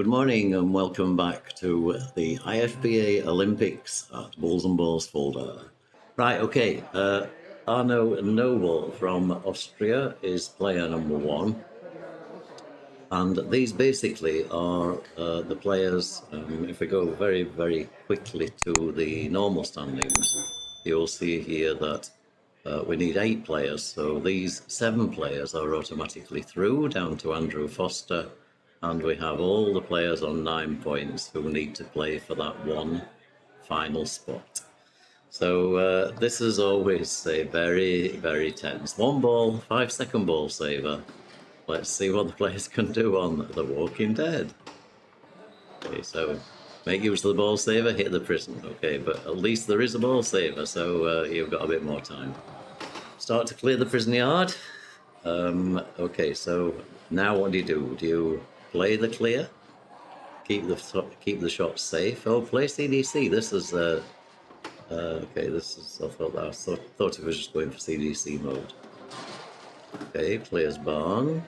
Good morning and welcome back to the IFPA Olympics at Bulls&Balls Fulda. Right, okay, Arno Nöbl from Austria is player number one. And these basically are the players, if we go very, very quickly to the normal standings, you'll see here that we need 8 players. So these 7 players are automatically through down to Andrew Foster. And we have all the players on 9 points who need to play for that one final spot. So this is always a very, very tense. 1 ball, 5-second ball saver. Let's see what the players can do on The Walking Dead. Okay, so make use of the ball saver, hit the prison. Okay, but at least there is a ball saver, so you've got a bit more time. Start to clear the prison yard. Okay, so now what do? Do you play the clear? Keep the shots safe. Oh, play CDC. This is okay. This is I thought it was just going for CDC mode. Okay, clears barn.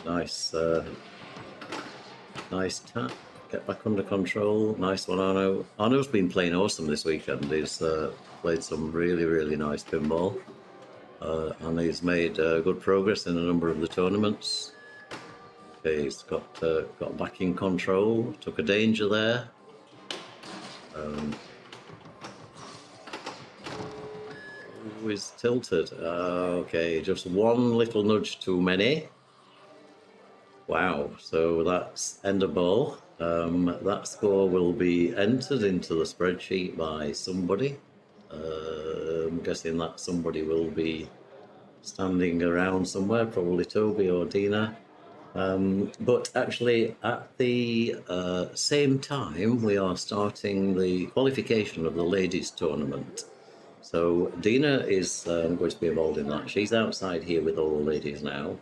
Nice, nice tap. Get back under control. Nice one, Arno. Arno's been playing awesome this weekend. He's played some really, really nice pinball. And he's made good progress in a number of the tournaments. Okay, he's got back in control. Took a danger there. He's tilted. Okay, just one little nudge too many. Wow, so that's end of ball. That score will be entered into the spreadsheet by somebody. I'm guessing that somebody will be standing around somewhere, probably Toby or Dina. But actually, at the same time, we are starting the qualification of the ladies' tournament. So Dina is going to be involved in that. She's outside here with all the ladies now.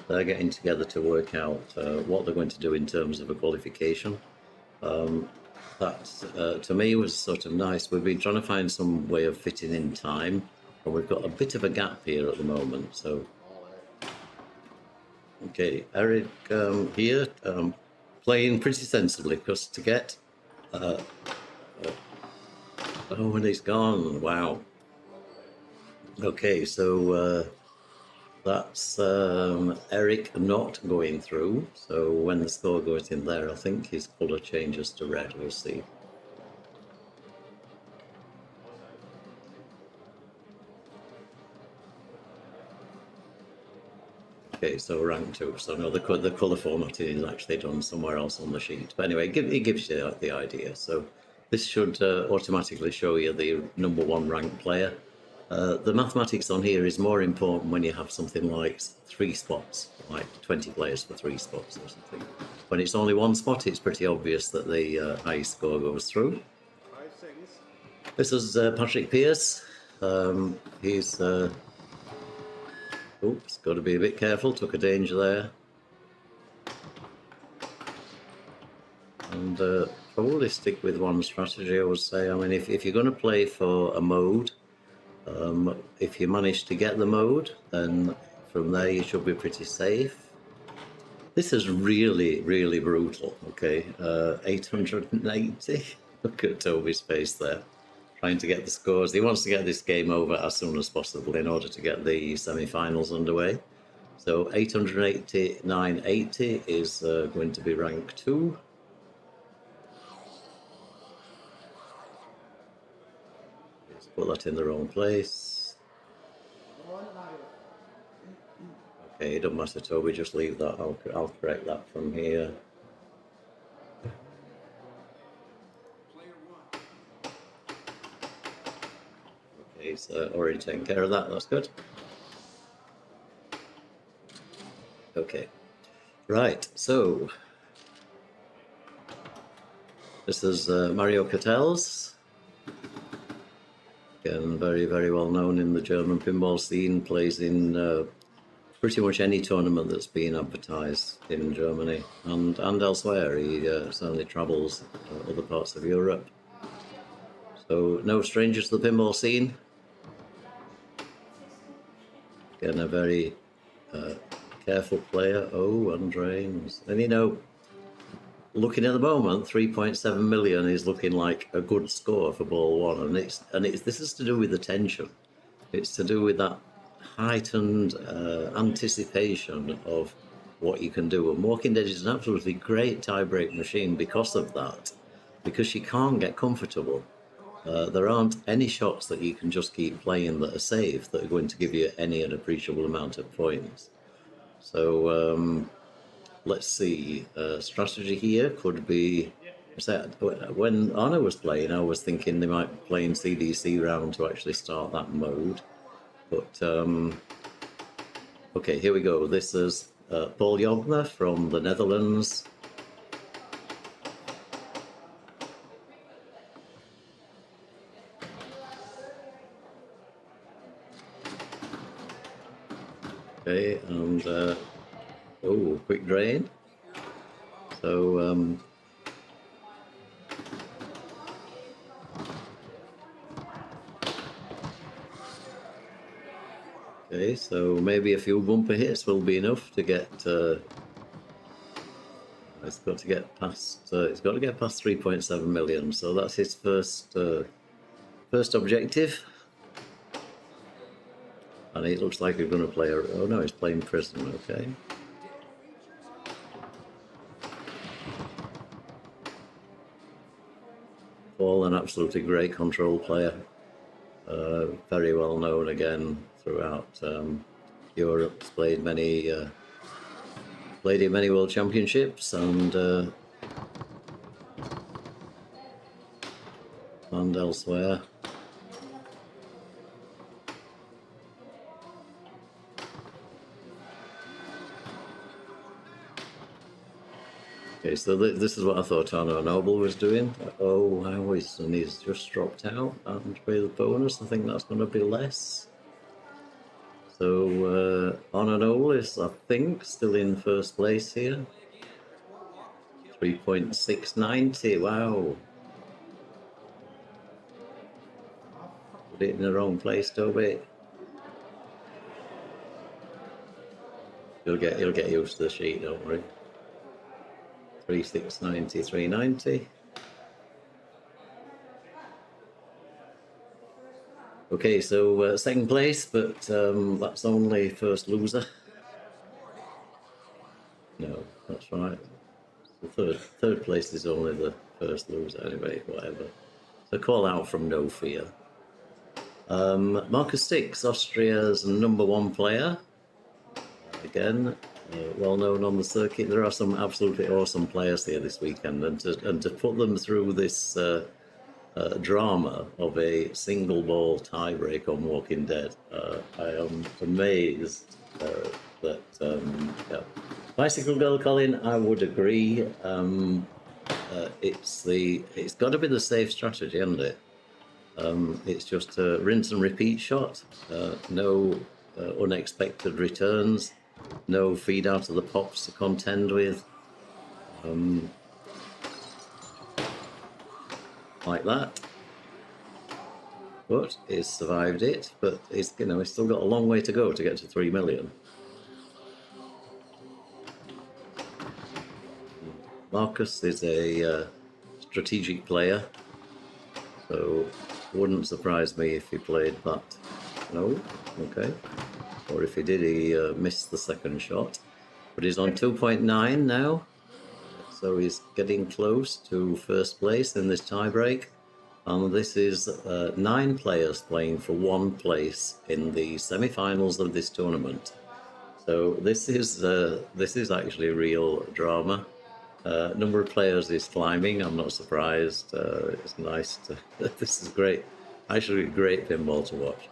They're getting together to work out what they're going to do in terms of a qualification. That, to me, was sort of nice. We've been trying to find some way of fitting in time, and we've got a bit of a gap here at the moment. So, okay, Eric here, playing pretty sensibly, because to get... oh, and he's gone. Wow. Okay, so that's Eric not going through. So when the score goes in there, I think his colour changes to red. We'll see. Okay, so rank 2. So no, the colour formatting is actually done somewhere else on the sheet. But anyway, it gives you the idea. So this should automatically show you the number 1 ranked player. The mathematics on here is more important when you have something like 3 spots, like 20 players for 3 spots or something. When it's only 1 spot, it's pretty obvious that the high score goes through. This is Patrick Pierce. He's... oops, got to be a bit careful, took a danger there. And probably stick with one strategy, I would say. I mean, if you're going to play for a mode, if you manage to get the mode, then from there you should be pretty safe. This is really, really brutal, okay? 880. Look at Toby's face there, trying to get the scores. He wants to get this game over as soon as possible in order to get the semi-finals underway. So 889.80 is going to be rank 2. Put that in the wrong place. Okay, it doesn't matter, Toby, just leave that. I'll correct that from here. Okay, he's already taken care of that. That's good. Okay, right. So this is Mario Cattels. Again, very, very well known in the German pinball scene, plays in pretty much any tournament that's been advertised in Germany and elsewhere. He certainly travels other parts of Europe. So no stranger to the pinball scene. Again, a very careful player. Oh, and drains. And, you know, looking at the moment, 3.7 million is looking like a good score for ball one. And this is to do with the tension. It's to do with that heightened anticipation of what you can do. And Walking Dead is an absolutely great tie-break machine because of that, because she can't get comfortable. There aren't any shots that you can just keep playing that are safe, that are going to give you any appreciable amount of points. So let's see. Strategy here could be... When Arno was playing, I was thinking they might be playing CDC round to actually start that mode. But, okay, here we go. This is Paul Jogner from the Netherlands. Okay, and, oh, quick drain. So, okay, so maybe a few bumper hits will be enough to get. It's got to get past. It's got to get past 3.7 million. So that's his first objective. And it looks like he's going to play. Oh no, he's playing prison. Okay. Paul, an absolutely great control player. Very well known again throughout Europe. He's played in many world championships and elsewhere. Okay, so this is what I thought Arno Nöbl was doing. Oh, and he's just dropped out. And with the bonus, I think that's going to be less. So Arno Nöbl is, I think, still in first place here. 3.690. Wow. Put it in the wrong place, Toby. You'll get used to the sheet, don't worry. 3.690, 390. Okay, so second place, but that's only first loser. No, that's right. The third place is only the first loser. Anyway, whatever. So call out from No Fear. Markus Stix, Austria's #1 player. Again, well known on the circuit. There are some absolutely awesome players here this weekend, and to put them through this drama of a single ball tiebreak on Walking Dead, I am amazed that yeah. Bicycle Girl Colin, I would agree. It's got to be the safe strategy, hasn't it? It's just a rinse and repeat shot. No unexpected returns. No feed out of the pops to contend with. Like that. But he's survived it. But he's still got a long way to go to get to 3 million. Markus is a strategic player, so wouldn't surprise me if he played that. No, okay. Or if he did, he missed the second shot. But he's on 2.9 now, so he's getting close to first place in this tiebreak. And this is 9 players playing for 1 place in the semi-finals of this tournament. So this is actually real drama. Number of players is climbing. I'm not surprised. It's nice to. This is great. Actually, great pinball to watch.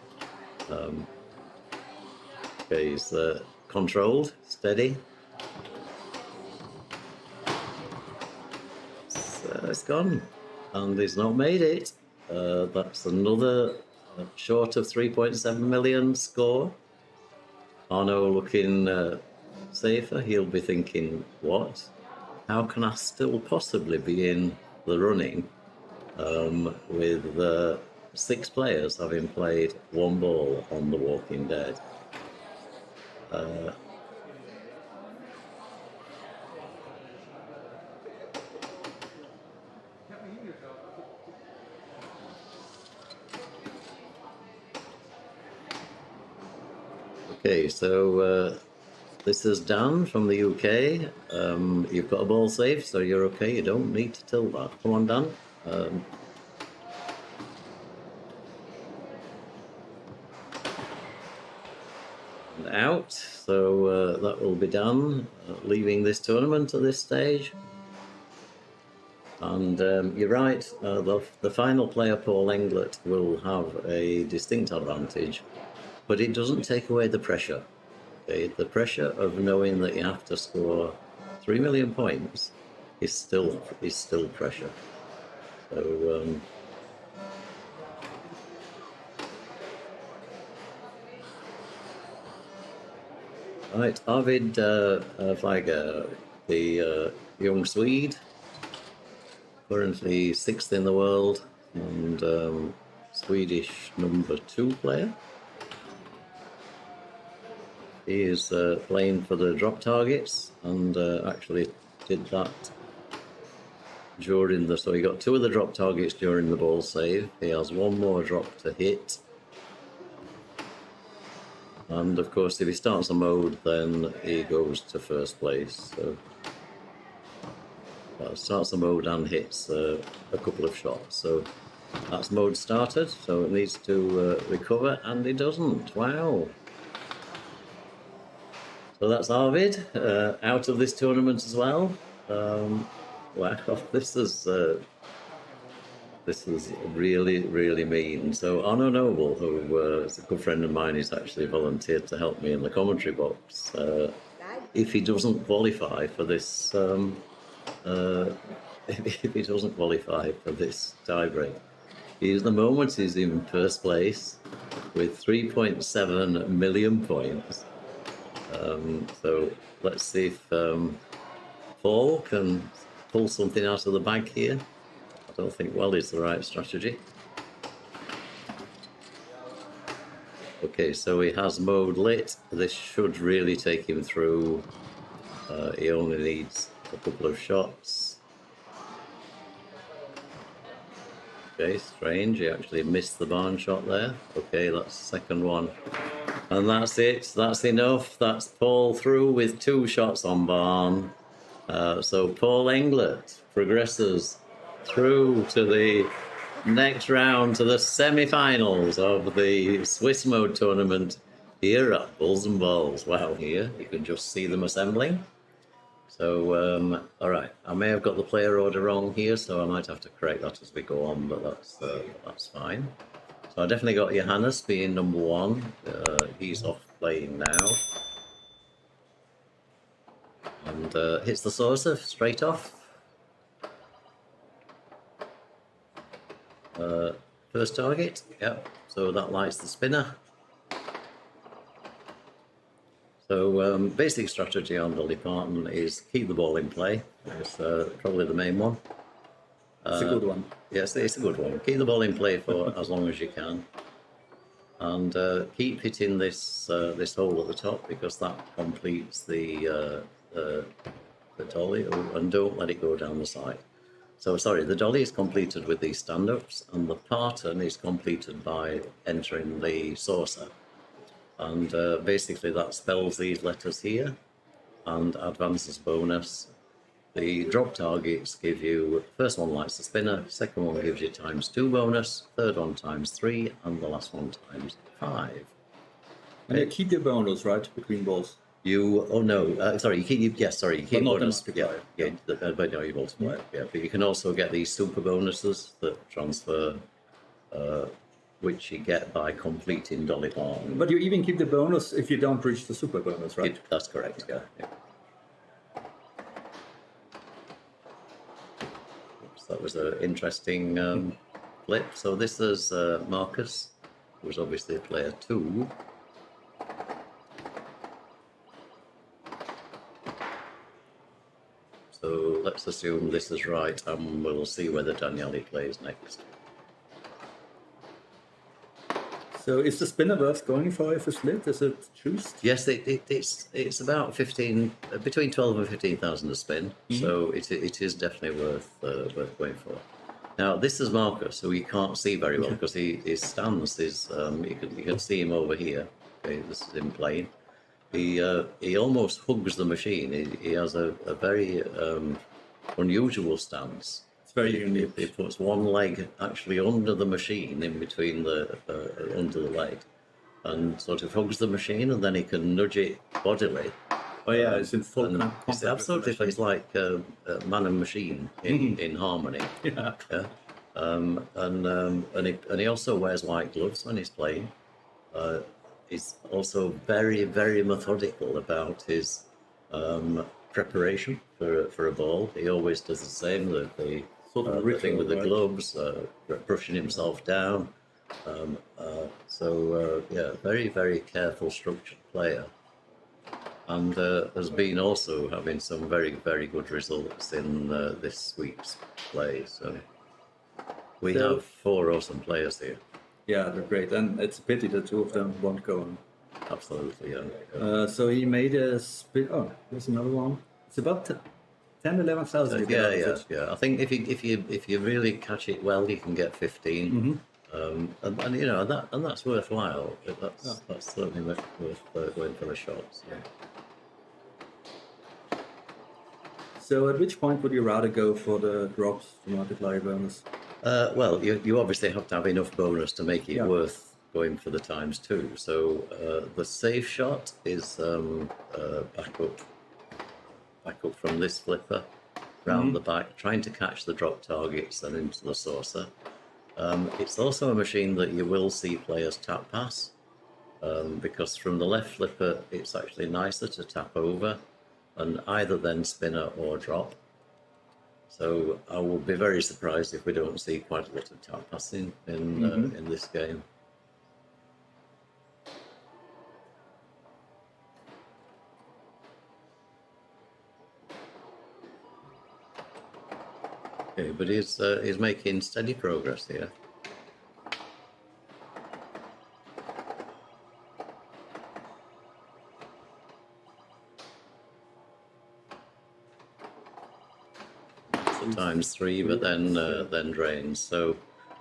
Okay, he's controlled, steady. It's gone, and he's not made it. That's another short of 3.7 million score. Arno looking safer. He'll be thinking, what? How can I still possibly be in the running with 6 players having played 1 ball on The Walking Dead? Okay, so this is Dan from the UK. You've got a ball safe, so you're okay. You don't need to tilt that. Come on, Dan. And out. So that will be done, leaving this tournament at this stage. And you're right, the final player, Paul Englert, will have a distinct advantage, but it doesn't take away the pressure. Okay? The pressure of knowing that you have to score 3 million points is still pressure. So right, Arvid Flagger, the young Swede, currently 6th in the world and Swedish number 2 player. He is playing for the drop targets and actually did that during so he got 2 of the drop targets during the ball save. He has 1 more drop to hit. And of course, if he starts a mode, then he goes to first place. So starts a mode and hits a couple of shots. So that's mode started. So it needs to recover, and it doesn't. Wow. So that's Arvid out of this tournament as well. Wow, this is really, really mean. So Arno Nöbl, who is a good friend of mine, is actually volunteered to help me in the commentary box. If he doesn't qualify for this, if he doesn't qualify for this tiebreak, at the moment he's in first place with 3.7 million points. So let's see if Paul can pull something out of the bag here. I don't think well is the right strategy. Okay, so he has mode lit. This should really take him through. He only needs a couple of shots. Okay, strange. He actually missed the barn shot there. Okay, that's the second one. And that's it. That's enough. That's Paul through with 2 shots on barn. So Paul Englert progresses through to the next round, to the semi-finals of the Swiss mode tournament here at Bulls&Balls. Wow, here you can just see them assembling. So, all right, I may have got the player order wrong here, so I might have to correct that as we go on, but that's fine. So I definitely got Johannes being number 1. He's off playing now. And hits the saucer straight off. First target, yep. So that lights the spinner. So basic strategy on Dolly Parton is keep the ball in play. It's probably the main one. It's a good one. Yes, it's a good one. Keep the ball in play for as long as you can. And keep hitting this this hole at the top, because that completes the dolly, and don't let it go down the side. So sorry, the dolly is completed with these stand-ups, and the Parton is completed by entering the saucer. And basically that spells these letters here and advances bonus. The drop targets give you, first one lights the spinner, second one gives you ×2 bonus, third one ×3, and the last one ×5. And you keep your bonus, right, between balls? You, oh no, sorry, you keep, yes, sorry, you keep bonus. Yeah, but no, you multiply it, yeah. But you can also get these super bonuses that transfer, which you get by completing Dolly Parton. But you even keep the bonus if you don't reach the super bonus, right? That's correct, yeah. Oops, that was an interesting flip. So this is Markus, who's obviously a player 2. So let's assume this is right, and we'll see whether Daniele plays next. So is the spinner worth going for if it's lit? Is it juiced? Yes, it's about 15, between 12 and 15,000 a spin. Mm-hmm. So it is definitely worth going for. Now this is Markus, who you can't see very well because his stance is you can see him over here. Okay, this is him playing. he almost hugs the machine. He has a very unusual stance. It's very unique. He puts one leg actually under the machine, in between the under the leg, and sort of hugs the machine, and then he can nudge it bodily. Oh yeah, it's in full And contact. it's absolutely, it's like man and machine in harmony. Yeah. Yeah. And he also wears white gloves when he's playing. He's also very, very methodical about his preparation for a ball. He always does the same. The thing with the gloves, brushing himself down. Yeah, very, very careful, structured player. And has been also having some very, very good results in this week's play. So we have 4 awesome players here. Yeah, they're great, and it's a pity the 2 of them won't go on. Absolutely, yeah. So he made a spin. Oh, there's another one. It's about 10,000-11,000. Yeah. I think if you really catch it well, you can get 15. And you know that's worthwhile. That's certainly worth going for a shot. So. So at which point would you rather go for the drops to multiply bonus? Well, you obviously have to have enough bonus to make it worth going for the ×2. So the safe shot is back up from this flipper, round the back, trying to catch the drop targets and into the saucer. It's also a machine that you will see players tap pass, because from the left flipper it's actually nicer to tap over and either then spinner or drop. So I will be very surprised if we don't see quite a lot of tap passing in this game. Okay, but he's making steady progress here. ×3, but then drains. So,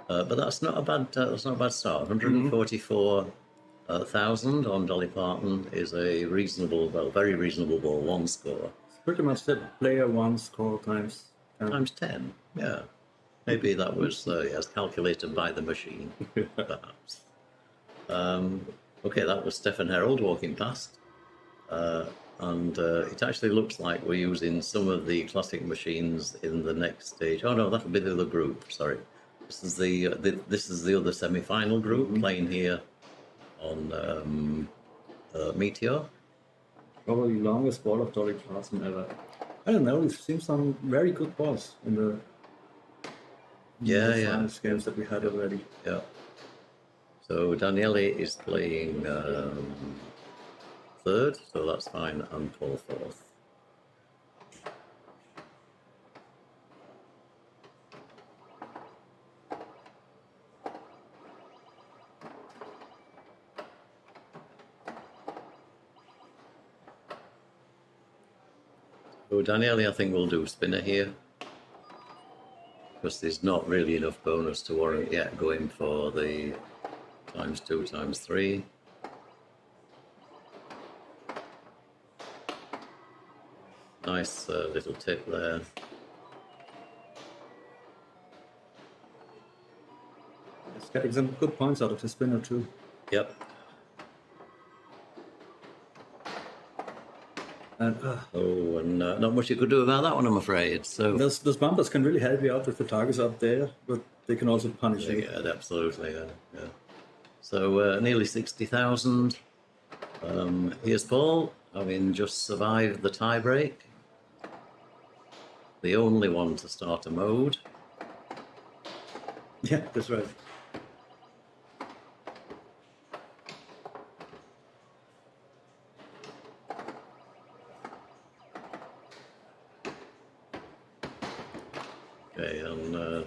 but that's not a bad start. 144,000 on Dolly Parton is a reasonable, very reasonable ball 1 score. It's pretty much the player 1 score times times 10. Yeah, maybe that was calculated by the machine, perhaps. Okay, that was Stefan Herold walking past. And it actually looks like we're using some of the classic machines in the next stage. Oh no, that'll be the other group. Sorry, this is the other semi-final group playing here on Meteor. Probably longest ball of Dolly Parton ever. I don't know. We've seen some very good balls in the finals games that we had already. Yeah. So Daniele is playing 3rd, so that's fine, and Paul 4th. So Daniele, I think, will do spinner here, because there's not really enough bonus to warrant yet going for the ×2, ×3. Nice little tip there. It's getting some good points out of the spinner too. Yep. And not much you could do about that one, I'm afraid. So those bumpers can really help you out with the targets up there, but they can also punish you. Yeah, absolutely. Yeah. So nearly 60,000. Here's Paul, having just survived the tie break. The only one to start a mode. Yeah, that's right. Okay, and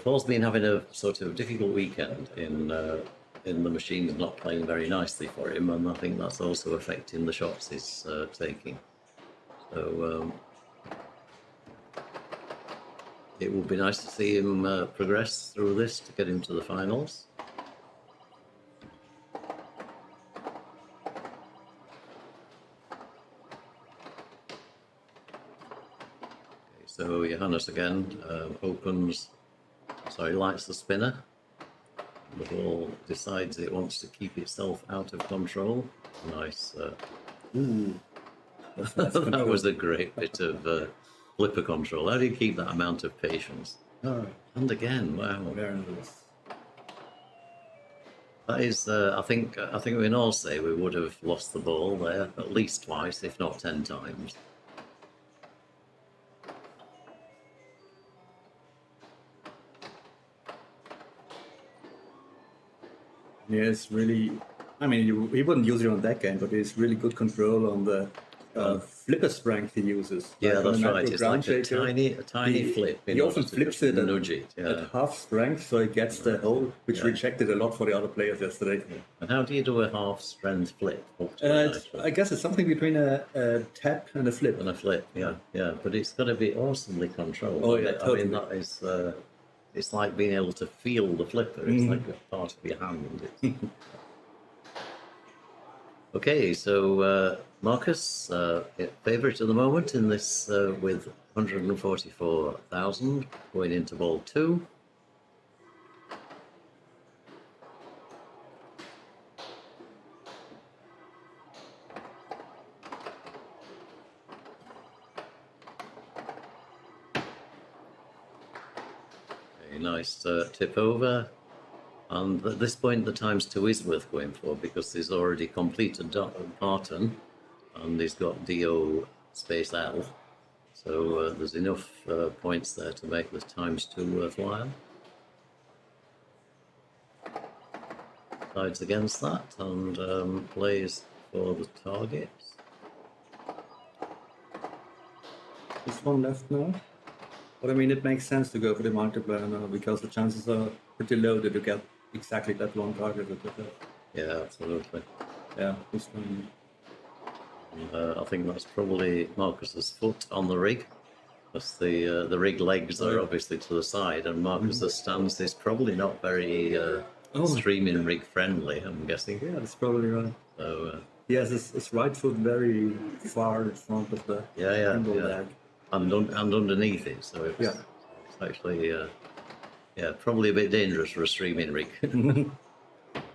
Paul's been having a sort of difficult weekend in the machines not playing very nicely for him, and I think that's also affecting the shots he's taking. So it would be nice to see him progress through this to get him to the finals. So Johannes again opens, sorry, lights the spinner. The ball decides it wants to keep itself out of control. Nice. Ooh. That was a great bit of flipper control. How do you keep that amount of patience? Oh, And again, wow. very nice. That is, I think we can all say we would have lost the ball there at least twice, if not 10 times. Yeah, it's really. I mean, he wouldn't use it on that game, but it's really good control on the flipper strength he uses. Yeah, Like on that's a right. macro It's ground like a shaker, tiny flip. He often flips it and nudge it. at Yeah. half strength, so he gets the hole, which Yeah. rejected a lot for the other players yesterday. And how do you do a half strength flip? What's I guess it's something between a tap and a flip. and a flip, yeah. But it's got to be awesomely controlled. Oh, yeah, I totally. mean, that is. It's like being able to feel the flipper. It's like a part of your hand. Okay, so Markus, favourite at the moment in this with 144,000 going into ball 2. Okay, nice tip over. And at this point, the times 2 is worth going for because he's already completed Parton and he's got DO space L. So there's enough points there to make the times 2 worthwhile. Sides against that and plays for the target. This one left now. But I mean, it makes sense to go for the multiplier now because the chances are pretty low that you get exactly that one target. Yeah, absolutely. Yeah, this one. I think that's probably Marcus's foot on the rig. Because the rig legs are obviously to the side, and Marcus's stance is probably not very streaming rig friendly, I'm guessing. Yeah, that's probably right. So he has his right foot very far in front of the pinball bag. And underneath it, so it's actually probably a bit dangerous for a streaming rig.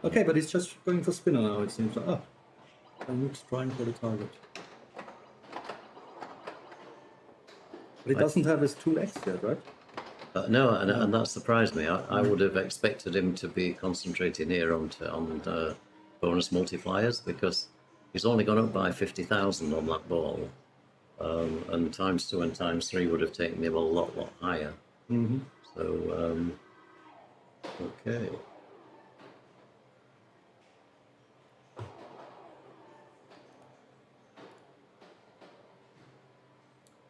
Okay, but he's just going for spinner now, it seems like. I'm just trying for the target. But he doesn't have his 2 legs yet, right? No, and that surprised me. I would have expected him to be concentrating here on bonus multipliers because he's only gone up by 50,000 on that ball. And times 2 and times 3 would have taken him a lot higher. So, okay.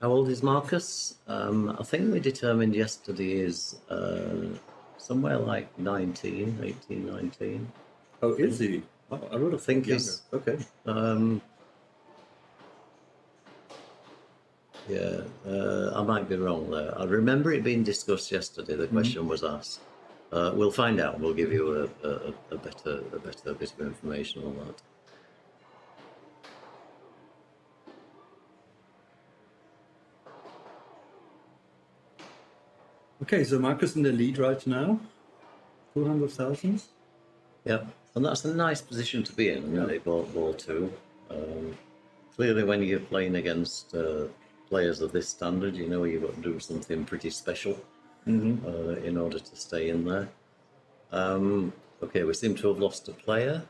How old is Markus? I think we determined yesterday is somewhere like 19, 18, 19. Oh, is he? Oh, I would have think younger. he's... Okay. I might be wrong there. I remember it being discussed yesterday. The question was asked. We'll find out. We'll give you a better bit of information on that. Okay, so Markus in the lead right now. 200,000. Yeah, and that's a nice position to be in, really, ball 2. Clearly, when you're playing against players of this standard, you know you've got to do something pretty special in order to stay in there. Okay, we seem to have lost a player.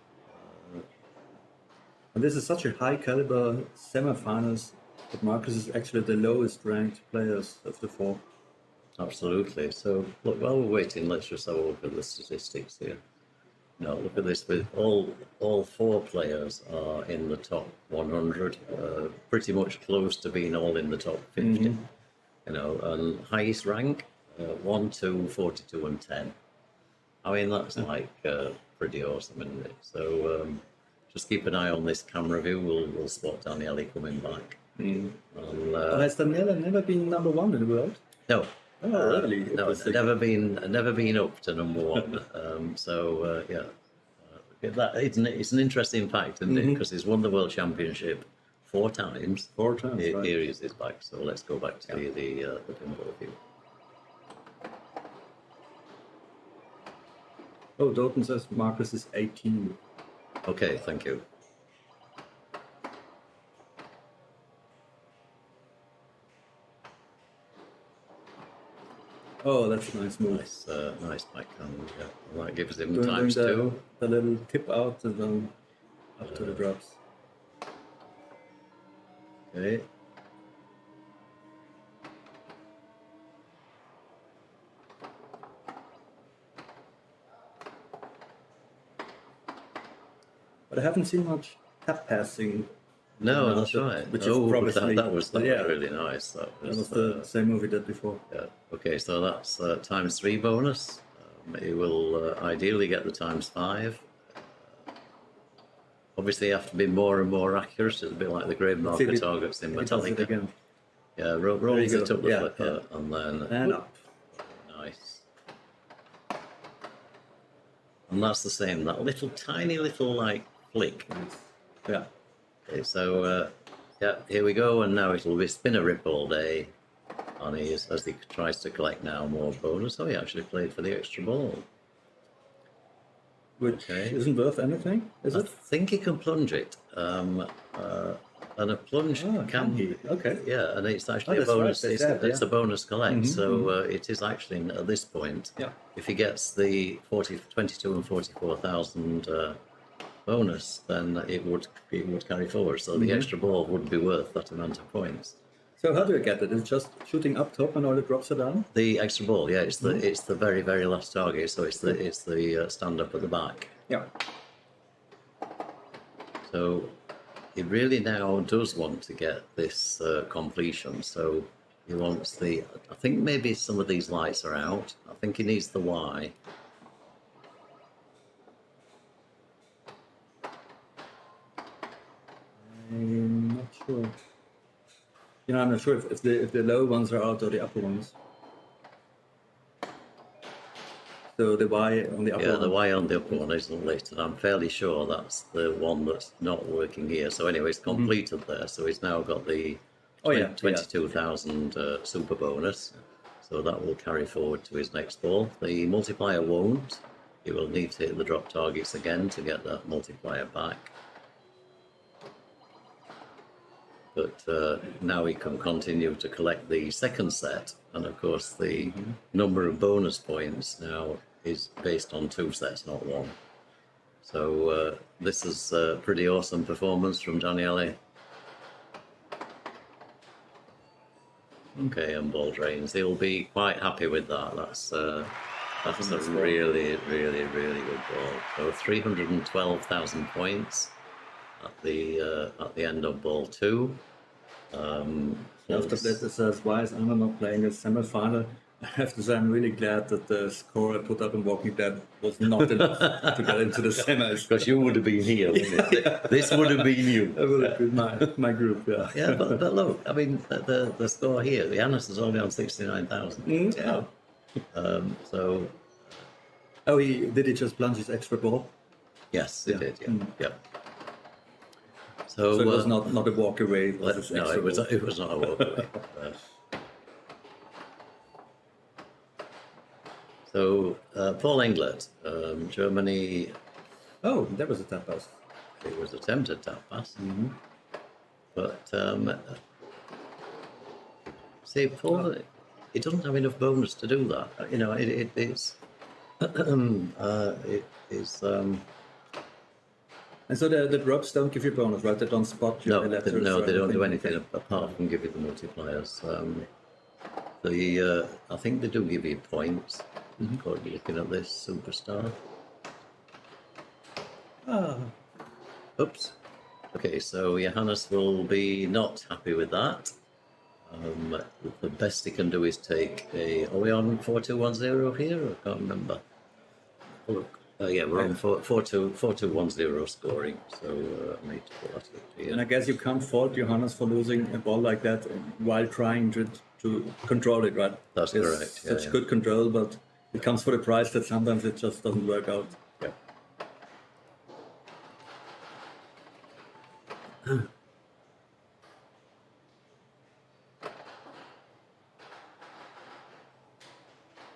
And this is such a high caliber semifinals that Markus is actually the lowest ranked players of the 4. Absolutely. So, look, while we're waiting, let's just have a look at the statistics here. Now, look at this. With all 4 players are in the top 100, pretty much close to being all in the top 50. You know, and highest rank 1, 2, 42, and 10. I mean, that's like pretty awesome, isn't it? So, just keep an eye on this camera view. We'll spot Daniele coming back. And, has Daniele never been number 1 in the world? No. Oh, really? No, it's never been up to number 1. So it's an interesting fact, isn't it? Because he's won the World Championship 4 times. 4 times, right. Here is his back, so let's go back to the pinball view. Oh, Dalton says Markus is 18. Okay, thank you. Oh, that's a nice move. Nice backhand. Yeah. That gives him Doing times 2. the little tip out and then up to the drops. Okay. But I haven't seen much tap passing. No, that's right. Which is Oh, probably that was really nice. That was the same move we did before. Yeah. Okay, so that's times 3 bonus. He will ideally get the times 5. Obviously, you have to be more and more accurate. It's a bit like the grade marker targets in Metallica. Again. Yeah, rolls it up the flipper and then and up. Nice. And that's the same. That little tiny little like flick. Yeah. Okay, so yeah, here we go, and now it'll be spin a rip all day. And as he tries to collect now more bonus. Oh, he actually played for the extra ball. Which isn't worth anything, is it? I think he can plunge it. And a plunge can he? Okay. Yeah, and it's actually a bonus. Right, it's a bonus collect. So it is actually at this point. Yeah. If he gets the 22 and 44,000 bonus, then it would carry forward. So the extra ball would be worth that amount of points. So how do you get it? Is it just shooting up top and all the drops are down? The extra ball, yeah, it's the very, very last target. So it's the stand up at the back. Yeah. So he really now does want to get this completion. So he wants I think maybe some of these lights are out. I think he needs the Y. I'm not sure. I'm not sure if the low ones are out or the upper ones. So the Y on the upper one. Yeah, the Y on the upper one isn't lit, and I'm fairly sure that's the one that's not working here. So anyway, it's completed there. So he's now got the 22,000 super bonus. So that will carry forward to his next ball. The multiplier won't. He will need to hit the drop targets again to get that multiplier back. But now he can continue to collect the second set, and of course the number of bonus points now is based on 2 sets, not 1. So this is a pretty awesome performance from Daniele. Okay, and ball drains. He'll be quite happy with that. That's a really, really, really good ball. So 312,000 points at the end of ball 2. After that, it says, why is Arno not playing a semi-final? I have to say, I'm really glad that the score I put up in Walking Dead was not enough to get into the semis. Because you would have been here, wouldn't it? This would have been you. That would have been my group, yeah. Yeah, but look, I mean, the score here, Johannes is only on 69,000. Yeah. So... Oh, did he just plunge his extra ball? Yes, he did, yeah. Yeah. So it was not a walk away. No, it was not a walk away. So Paul Englert, Germany. Oh, that was a tap pass. It was attempted tap pass, but see, Paul, he doesn't have enough bonus to do that. It's it is. And so the drops don't give you bonus, right? They don't spot your letters. No, they don't do anything apart from give you the multipliers. I think they do give you points. Looking at this superstar. Oops. Okay, so Johannes will be not happy with that. The best he can do is take are we on 4210 here? I can't remember. Look. Yeah, we're on 4210 scoring, so I need to put that up here. And I guess you can't fault Johannes for losing a ball like that while trying to control it, right? That's correct. Yeah, such good control, but it comes for the price that sometimes it just doesn't work out. Yeah.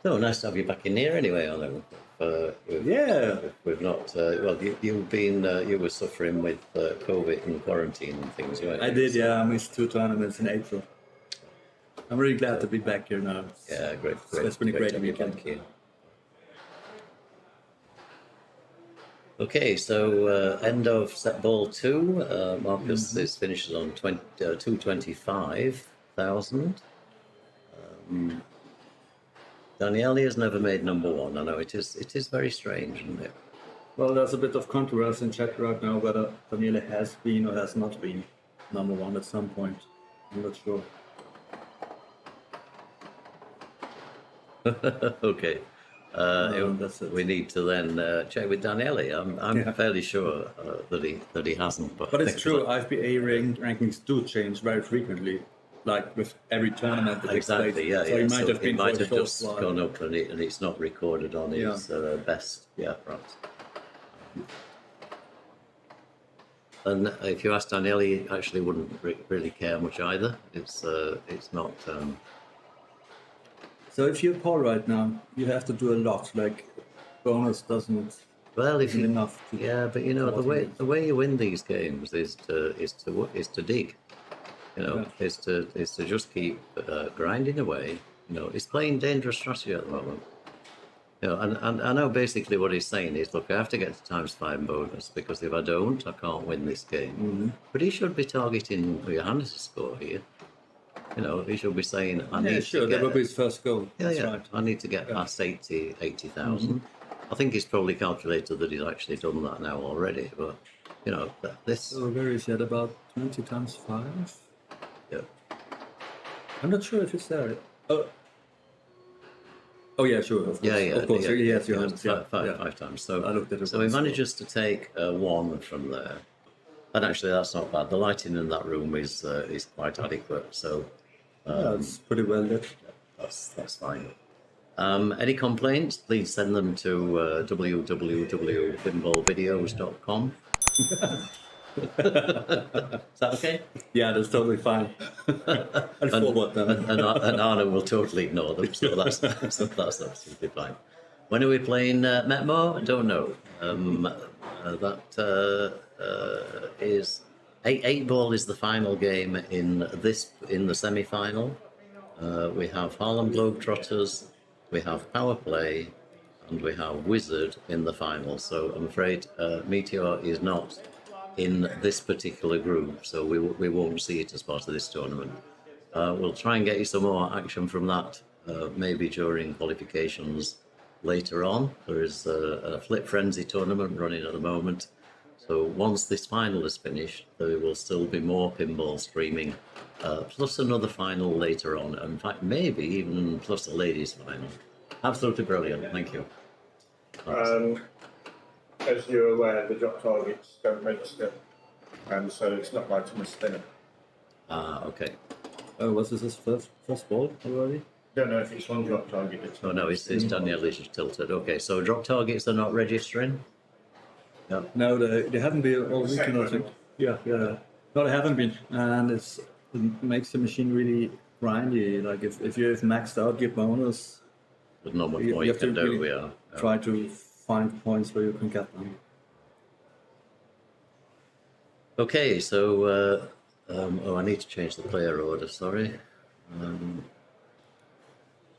So nice to have you back in here anyway, Arno. We've not. Well, you've been. You were suffering with COVID and quarantine and things, weren't you? I did, yeah. I missed 2 tournaments in April. I'm really glad to be back here now. Yeah, great. It's been a great to have you weekend. back here. Okay, so end of set ball 2. Markus is finishes on 225,000. Daniele has never made number 1. I know it is very strange, isn't it? Well, there's a bit of controversy in chat right now whether Daniele has been or has not been number 1 at some point. I'm not sure. Okay. That's it. We need to then check with Daniele. I'm fairly sure that he hasn't. But it's true, IFPA rankings do change very frequently, like with every tournament that takes place. Exactly, yeah. So he might have been might have for a short just while. gone up and it's not recorded on his best. Yeah, perhaps. And if you ask Daniele, he actually wouldn't really care much either. It's not. So if you're Paul right now, you have to do a lot. Like bonus doesn't. Well, if you enough. but you know the way you win these games is to dig. You know, is to just keep grinding away. You know, he's playing dangerous strategy at the moment. You know, and I know basically what he's saying is, look, I have to get to ×5 bonus because if I don't, I can't win this game. But he should be targeting Johannes' score here. You know, he should be saying, I need to get... that would be his first goal. Yeah, That's right. I need to get past 80,000. I think he's probably calculated that he's actually done that now already, but, you know, this... So where is he at? About 20 times 5? Yeah. I'm not sure if it's there. Oh yeah, sure. Of course. Yeah. Of course, he has your hands. Five times. So, I looked at it so he once. manages to take 1 from there. And actually, that's not bad. The lighting in that room is quite adequate, so... it's pretty well lit. That's fine. Any complaints, please send them to www.pinballvideos.com. Is that okay? Yeah, that's totally fine. I'll forward them. And Arno will totally ignore them, so that's absolutely fine. When are we playing Metmo? I don't know. That is 8 ball is the final game in the semi-final. We have Harlem Globetrotters, we have Power Play, and we have Wizard in the final. So I'm afraid Meteor is not in this particular group, so we won't see it as part of this tournament. We'll try and get you some more action from that, maybe during qualifications later on. There is a Flip Frenzy tournament running at the moment. So once this final is finished, there will still be more pinball streaming, plus another final later on. In fact, maybe even plus a ladies' final. Absolutely brilliant. Thank you. As you're aware, the drop targets don't register, and so it's not like a spinner. Okay. Oh, was this his first ball already? Don't know if it's one drop target. Oh no, it's Daniele just tilted. Okay, so drop targets are not registering? Yeah. No, they haven't been all weekend, I think. Yeah. No, they haven't been, and it makes the machine really grindy. Like if you've maxed out your bonus, There's not much more you can do. Really try to find points where you can get them. Okay, so I need to change the player order. Sorry.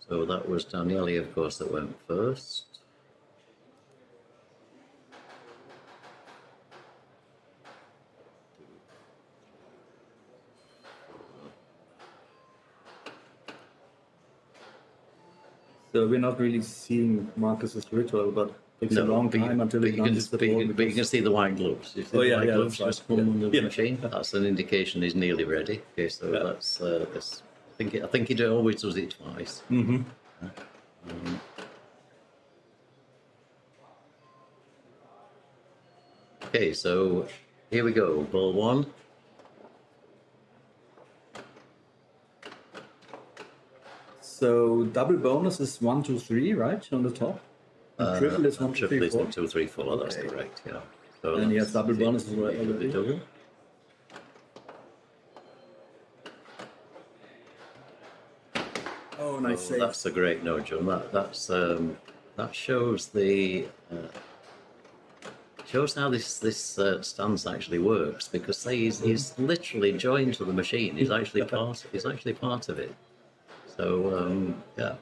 So that was Daniele, of course, that went first. So we're not really seeing Markus's ritual, but it takes a long time until he launches the ball. But you can see the white gloves. You see the white gloves just come on the machine. That's an indication he's nearly ready. Okay, so that's I think he always does it twice. Okay, so here we go. Ball 1. So double bonus is 1, 2, 3, right on the top. And triple is 1, 2, 3, 4. 1, 2, 3, 4. That's correct. Yeah. So and he has double bonus as well. Double. Oh, nice save. That's a great nudge, and that shows the shows how this stance actually works, because say he's literally joined to the machine. He's actually part of it. So yeah.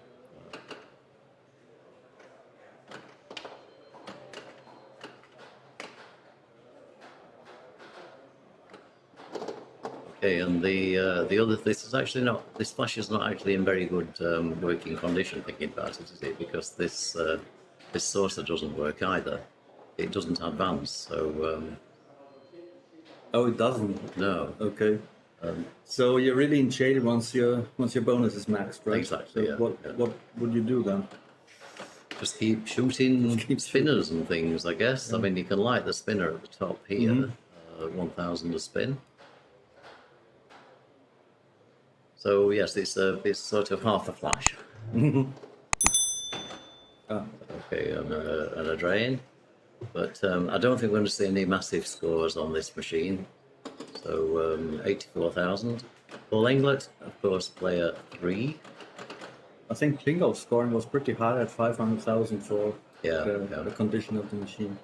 Okay, and the other, this flash is not actually in very good working condition, thinking about it, is it? Because this saucer doesn't work either. It doesn't advance, so Oh, it doesn't. no. Okay. So you're really in jail once your bonus is maxed, right? Exactly, So yeah, what would you do then? Just keep shooting spinners and things, I guess. I mean, you can light the spinner at the top here, 1,000 a spin. So yes, it's sort of half a flash. Okay, and a drain. But I don't think we're going to see any massive scores on this machine. So 84,000. Paul Englert, of course, player 3. I think Pinball scoring was pretty high at 500,000 for the condition of the machine.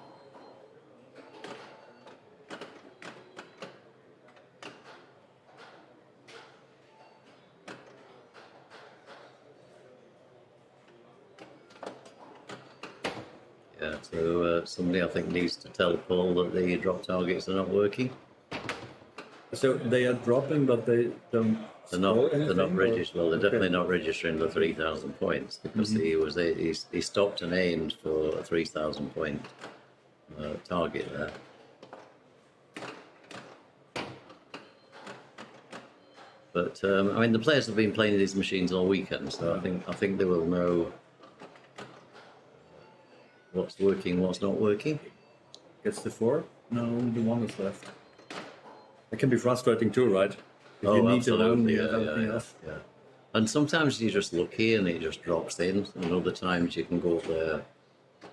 Yeah, so somebody, I think, needs to tell Paul that the drop targets are not working. So they are dropping, but they don't. They're not registered. Well, they're definitely not registering the 3,000 points, because he stopped and aimed for a 3,000 point target there. But I mean, the players have been playing these machines all weekend, so I think they will know what's working, what's not working. Gets the 4? No, only 1 is left. It can be frustrating too, right? If Oh, absolutely, yeah. And sometimes you're just lucky and it just drops in, and other times you can go up there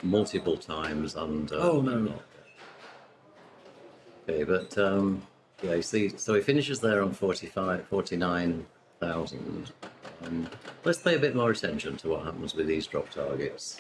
multiple times and... oh, no. Okay, but yeah, you see, so he finishes there on 49,000. Let's pay a bit more attention to what happens with these drop targets.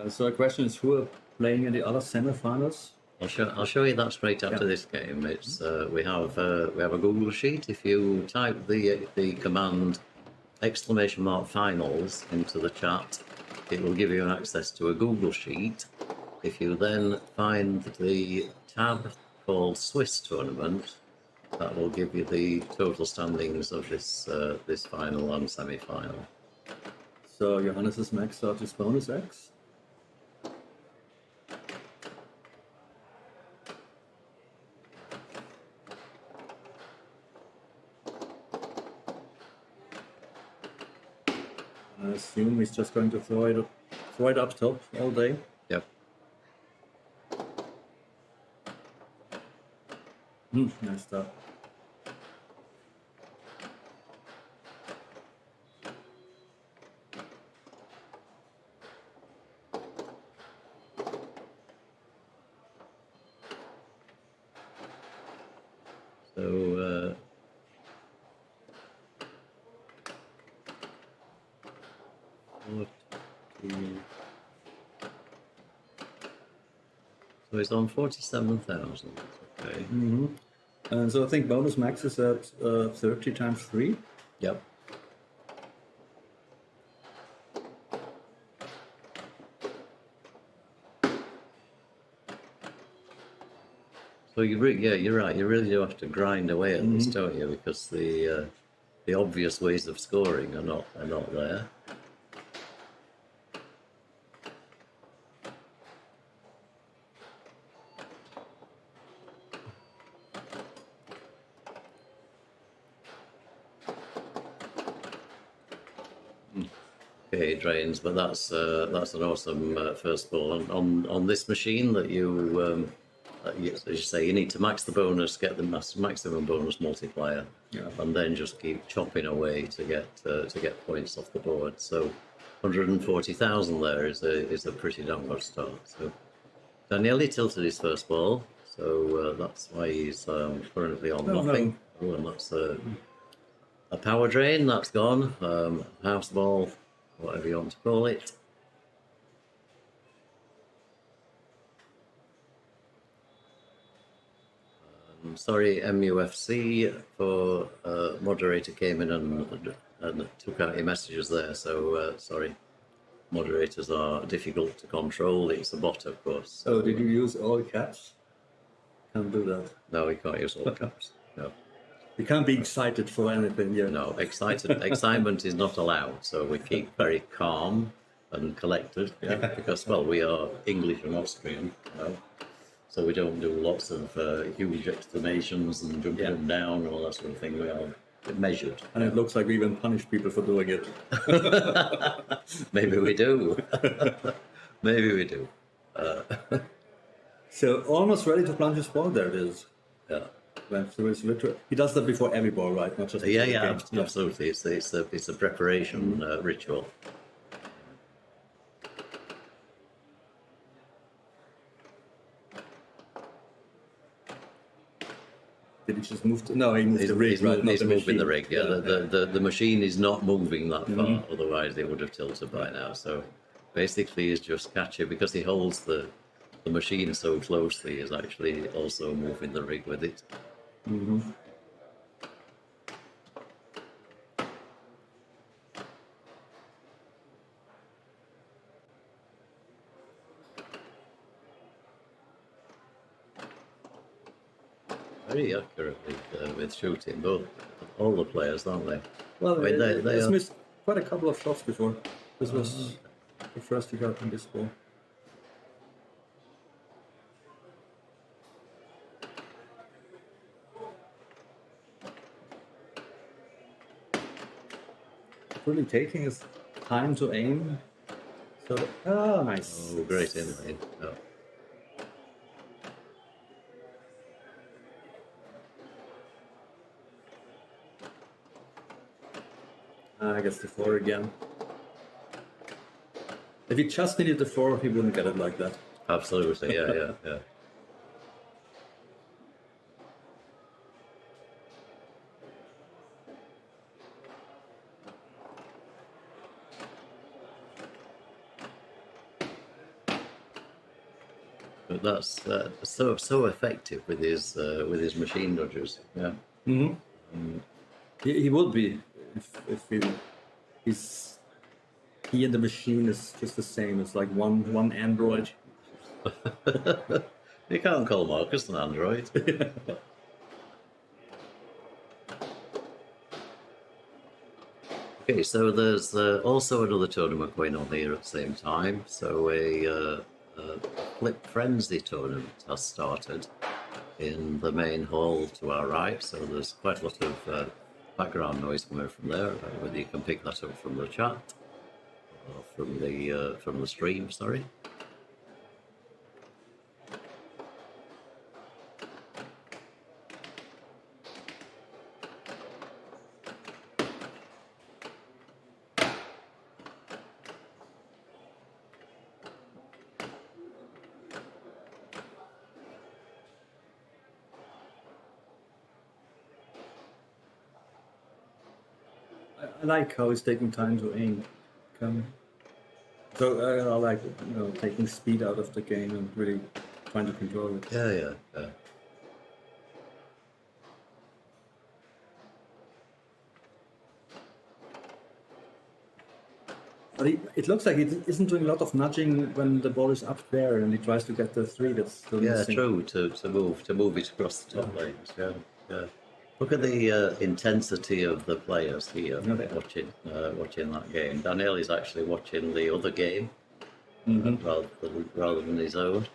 So the question is, who are playing in the other semi-finals? I'll show you that straight after this game. It's we have a Google sheet. If you type the command !finals into the chat, it will give you access to a Google sheet. If you then find the tab called Swiss Tournament, that will give you the total standings of this final and semi-final. So Johannes' max out is bonus X. I assume he's just going to throw it up top all day. Yep. Nice stuff. So so he's on 47,000. Okay. And so I think bonus max is at 30 times 3. Yep. So you're right. You really do have to grind away at this, don't you? Because the obvious ways of scoring are not there. Okay, drains, but that's an awesome first ball on this machine that you. As you say, you need to max the bonus, get the maximum bonus multiplier, and then just keep chopping away to get points off the board. So, 140,000 there is a pretty damn good start. So, Daniele tilted his first ball, so that's why he's currently on nothing. Oh, and that's a power drain, that's gone. House ball, whatever you want to call it. Sorry, MUFC, for moderator came in and took out your messages there, so sorry. Moderators are difficult to control. It's a bot, of course. So did you use all caps? Can't do that. No, we can't use all caps. No. You can't be excited for anything, yeah. No, excitement is not allowed. So we keep very calm and collected, because, well, we are English and Austrian, you know, so we don't do lots of huge exclamations and jumping up and down and all that sort of thing. We are measured. And it looks like we even punish people for doing it. Maybe we do. Maybe we do. So almost ready to plunge his ball. There it is. Yeah. Went through his ritual. He does that before every ball, right? Not just before the game. Absolutely. It's a preparation ritual. Did he just move to? No, he moved the rig. He's moving the rig. Yeah, the machine is not moving that far. Otherwise, they would have tilted by now. So basically, he's just catching, because he holds the machine so closely. Is actually also moving the rig with it. Very accurate with shooting, both all the players, don't they? Well, I mean, they missed quite a couple of shots before. This was the first he got in this ball. Really taking his time to aim. So, nice. Oh, great inlay. Oh. I guess the 4 again. If he just needed the 4, he wouldn't get it like that. Absolutely, yeah. But that's so effective with his machine dodgers. Yeah. He would be if he and the machine is just the same. It's like one android. You can't call Markus an android. Okay, so there's also another tournament going on here at the same time. So a Flip Frenzy tournament has started in the main hall to our right. So there's quite a lot of background noise coming from there. Whether you can pick that up from the chat or from the stream. Sorry. I like how he's taking time to aim. So I like taking speed out of the game and really trying to control it. Yeah. But it looks like he isn't doing a lot of nudging when the ball is up there and he tries to get the 3. That's still missing. True. To move it across the top lanes. Yeah. Look at the intensity of the players here watching that game. Daniele is actually watching the other game rather than his own.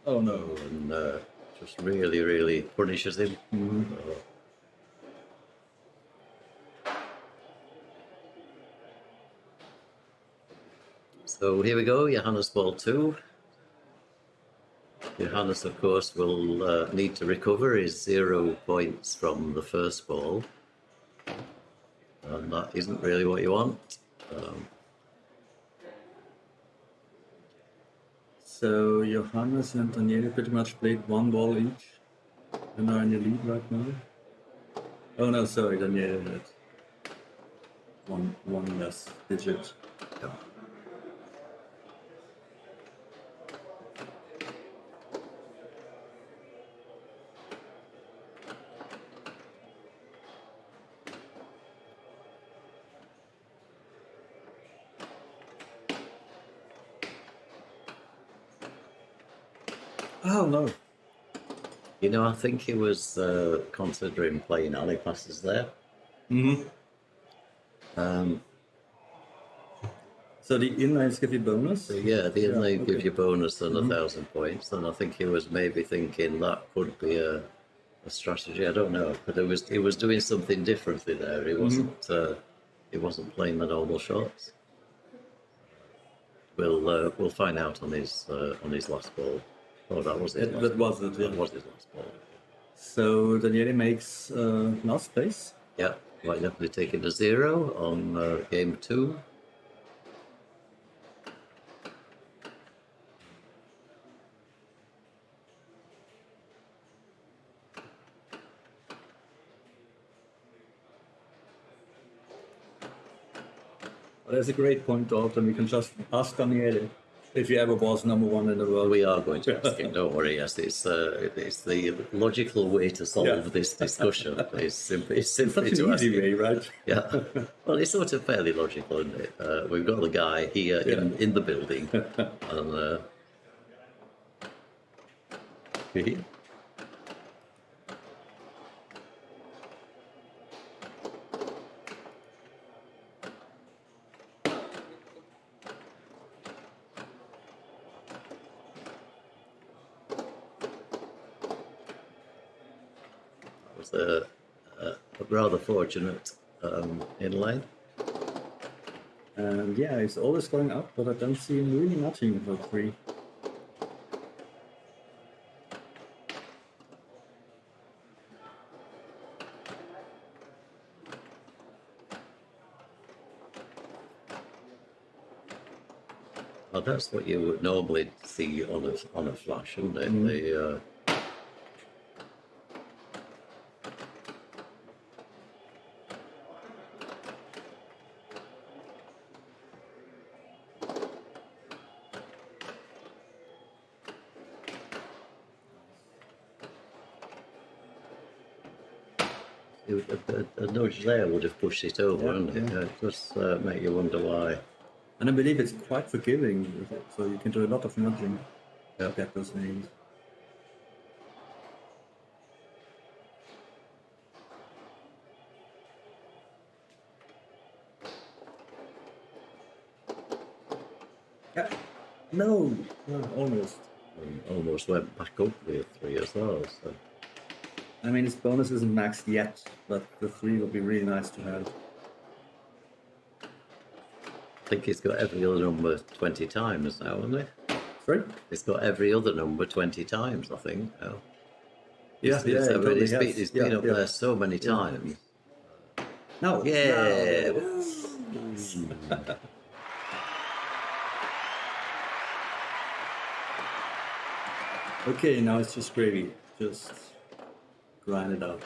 Oh no! And just really punishes him. So here we go, Johannes ball 2. Johannes, of course, will need to recover his 0 points from the first ball. And that isn't really what you want. So Johannes and Daniele pretty much played 1 ball each and are in the lead right now. Oh no, sorry, Daniele had one less digit. Yeah. Oh no. You know, I think he was considering playing alley passes there. So the inlines give you bonus? So yeah, the inlane okay. gives you bonus on 1,000 points, and I think he was maybe thinking that could be a strategy. I don't know, but he was doing something differently there. He wasn't playing the normal shots. We'll find out on his last ball. Oh, that was his last That ball. was it, yeah. That was his last ball. So Daniele makes last place. Yeah, quite definitely taking a 0 on game 2. Well, that's a great point, Dalton. We can just ask Daniele if he ever was number 1 in the world. We are going to ask him, don't worry. Yes, it's the logical way to solve this discussion. It's simply Such an to ask easy him. way, right? Yeah, well, it's sort of fairly logical, isn't it? We've got the guy here in the building, and was a rather fortunate inlay. And yeah, it's always going up, but I don't see him really matching for 3. Well, that's what you would normally see on a flash, isn't it? A nudge there would have pushed it over, wouldn't it? It just make you wonder why. And I believe it's quite forgiving with it, so you can do a lot of nudging to Yeah. get those names. Yeah. No, almost. Almost went back up with 3 as well. So. I mean, his bonus isn't maxed yet, but the 3 would be really nice to have. I think he's got every other number 20 times now, hasn't he? Sorry? He's got every other number 20 times, I think, now. Yeah, He's been up there so many times. No. Yeah. No. Okay, now it's just gravy. Just grind it out.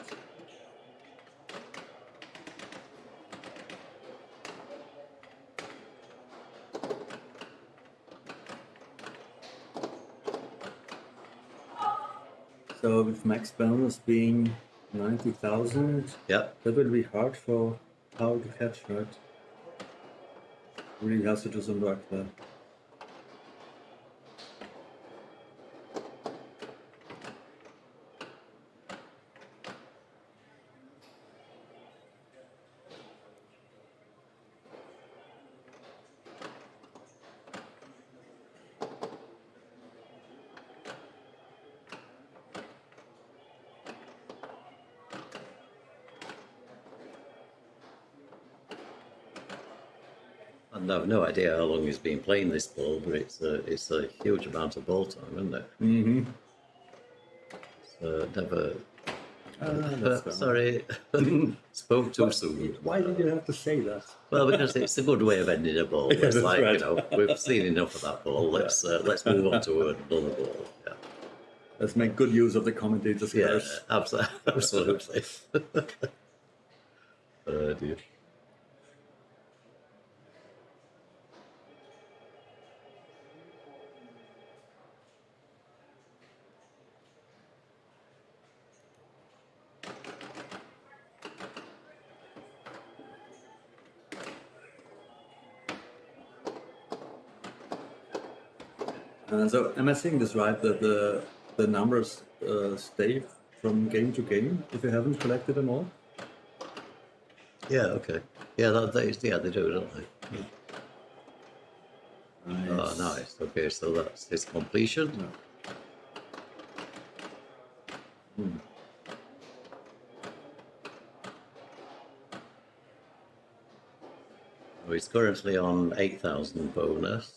So with max bonus being 90,000, Yep. that will be hard for Paul to catch, right? Really has to do some work there. And I've no idea how long he's been playing this ball, but it's a huge amount of ball time, isn't it? Mm-hmm. Never. That's fine. Sorry, spoke too soon. Why did you have to say that? Well, because it's a good way of ending a ball. Yeah, It's that's like, right. we've seen enough of that ball. Let's move on to another ball. Yeah, Let's make good use of the commentator's curse. absolutely. Oh dear. So am I saying this right, that the numbers stay from game to game if you haven't collected them all? Yeah. Okay. Yeah. They do, don't they? Nice. Oh, nice. Okay, so that's his completion. So he's currently on 8,000 bonus.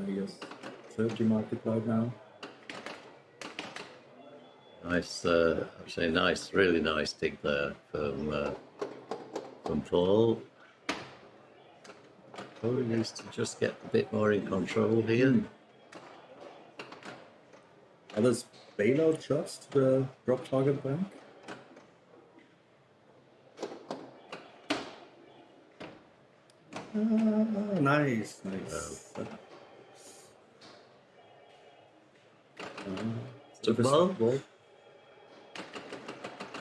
Yes, 30 multiplied now. Nice, actually nice, really nice dig there from Paul. Paul needs to just get a bit more in control here. Are those bailout shots to the drop target bank? Nice. Took ball.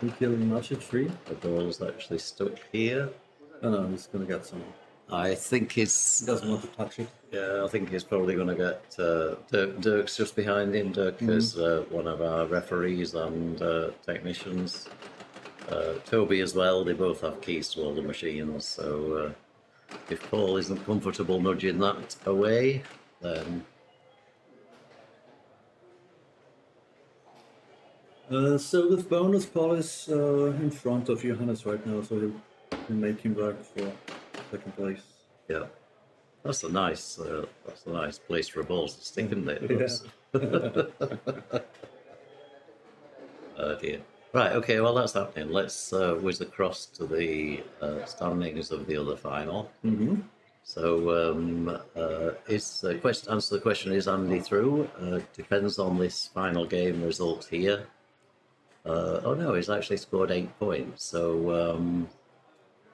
Two killing match at 3. The ball's actually stuck here. Oh no, he's gonna get some. I think he's. He doesn't want to touch it. Yeah, I think he's probably going to get Dirk's just behind him. Dirk is one of our referees and technicians. Toby as well. They both have keys to all the machines. So if Paul isn't comfortable nudging that away, then So with bonus, Paul is in front of Johannes right now, so he'll make him work for second place. yeah, that's a nice place for a ball to stick, isn't it? Oh dear. Right, okay, well that's happening. Let's whiz across to the standings of the other final. Mm-hmm. So, answer the question, is Andy through? Depends on this final game result here. Oh no, he's actually scored 8 points. So,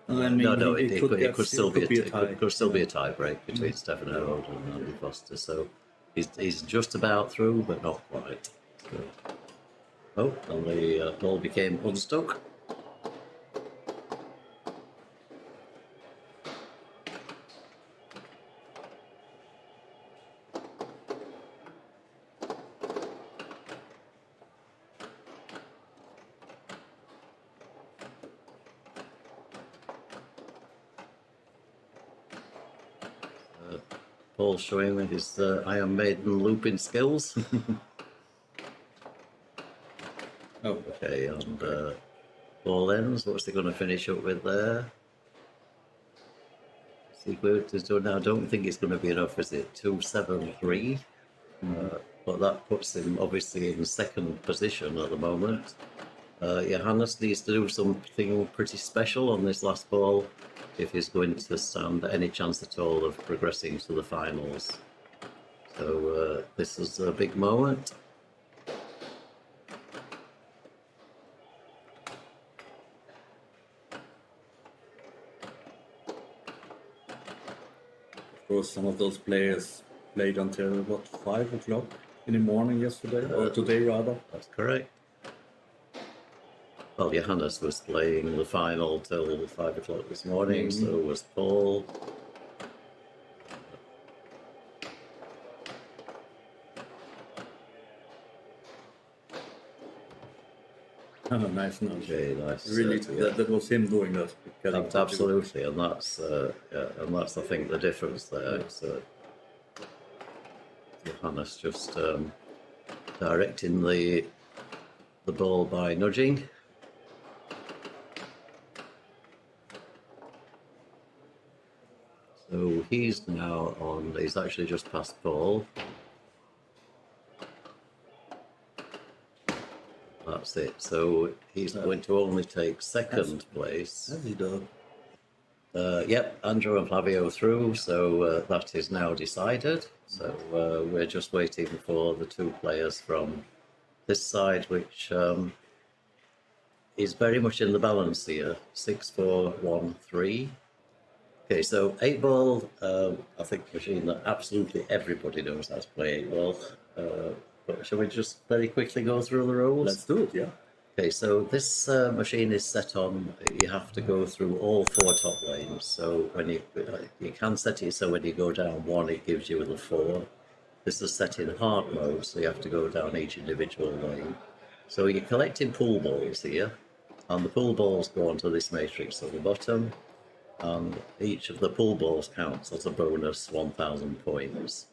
I mean, no, it it could still be a tie. could still be a tie break between Stefan Hode and Andy Foster. So, he's just about through, but not quite. So, oh, and the ball became unstuck. Paul showing his Iron Maiden looping skills. Oh, Okay, and ball ends. What's he going to finish up with there? See, now, I don't think it's going to be enough, is it? 273. But that puts him obviously in second position at the moment. Johannes needs to do something pretty special on this last ball if he's going to stand any chance at all of progressing to the finals. So this is a big moment. of course, some of those players played until, 5 o'clock in the morning yesterday, or today rather. That's correct. Well, Johannes was playing the final till 5 o'clock this morning, so was Paul. Oh, nice. Okay, nice. Really, Yeah. that was him doing that. Absolutely, and that's I think the difference there. So Johannes just directing the ball by nudging. So he's now on, he's actually just past ball. That's it. So he's going to only take second place. Has he done? Yep, Andrew and Flavio through, so that is now decided. So we're just waiting for the two players from this side, which is very much in the balance here. 6, 4, 1, 3. Okay, so 8-ball, I think a machine that absolutely everybody knows how to play 8-ball. But shall we just very quickly go through the rules? Let's do it, yeah. Okay, so this machine is set on, you have to go through all 4 top lanes. So when you can set it so when you go down 1, it gives you the 4. This is set in hard mode, so you have to go down each individual lane. So you're collecting pool balls here, and the pool balls go onto this matrix at the bottom, and each of the pool balls counts as a bonus 1,000 points.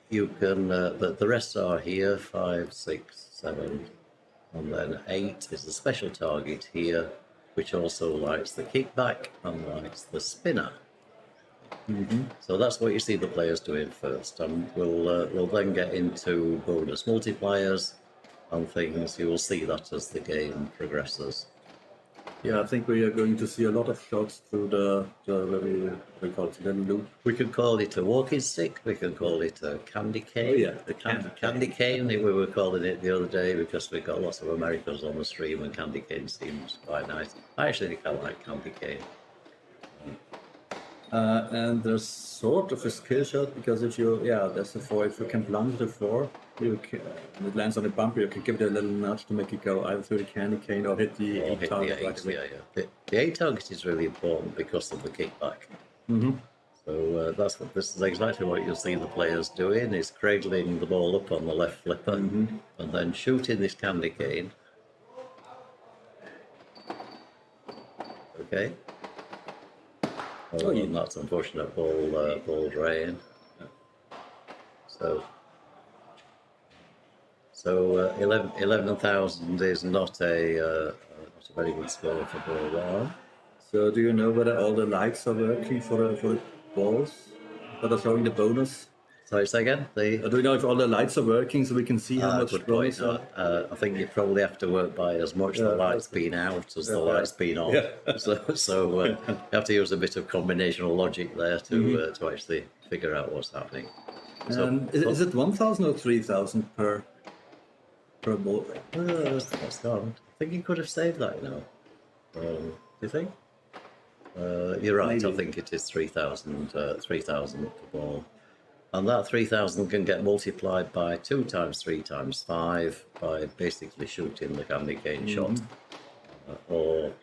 You can, the rest are here, 5, 6, 7, and then 8 is the special target here, which also lights the kickback and lights the spinner. So that's what you see the players doing first, and we'll then get into bonus multipliers and things. You will see that as the game progresses. Yeah, I think we are going to see a lot of shots through the we call it, the loop. We could call it a walking stick, we can call it a candy cane. Oh, yeah, the candy cane, we were calling it the other day because we got lots of Americans on the stream and candy cane seems quite nice. I actually think I like candy cane. And there's sort of a skill shot because if you, there's a 4. If you can plunge the 4, you can, and it lands on the bumper, you can give it a little nudge to make it go either through the candy cane or hit the 8 target right away. The 8 target is really important because of the kickback. So this is exactly what you'll see the players doing, is cradling the ball up on the left flipper and then shooting this candy cane. Okay. And that's unfortunate ball drain. So 11,000 is not a very good score for ball 1. So do you know whether all the lights are working for the balls that are showing the bonus? Sorry, say again? Do you know if all the lights are working so we can see how much good bonus point. I think you probably have to work by as much the lights being out as the lights being on. Yeah. So you have to use a bit of combinational logic there to actually figure out what's happening. And is it 1,000 or 3,000 per ball? That's gone. I think you could have saved that, do you think? You're right. Maybe. I think it is 3,000 per ball. And that 3,000 can get multiplied by 2 times 3 times 5 by basically shooting the candy cane shot. Or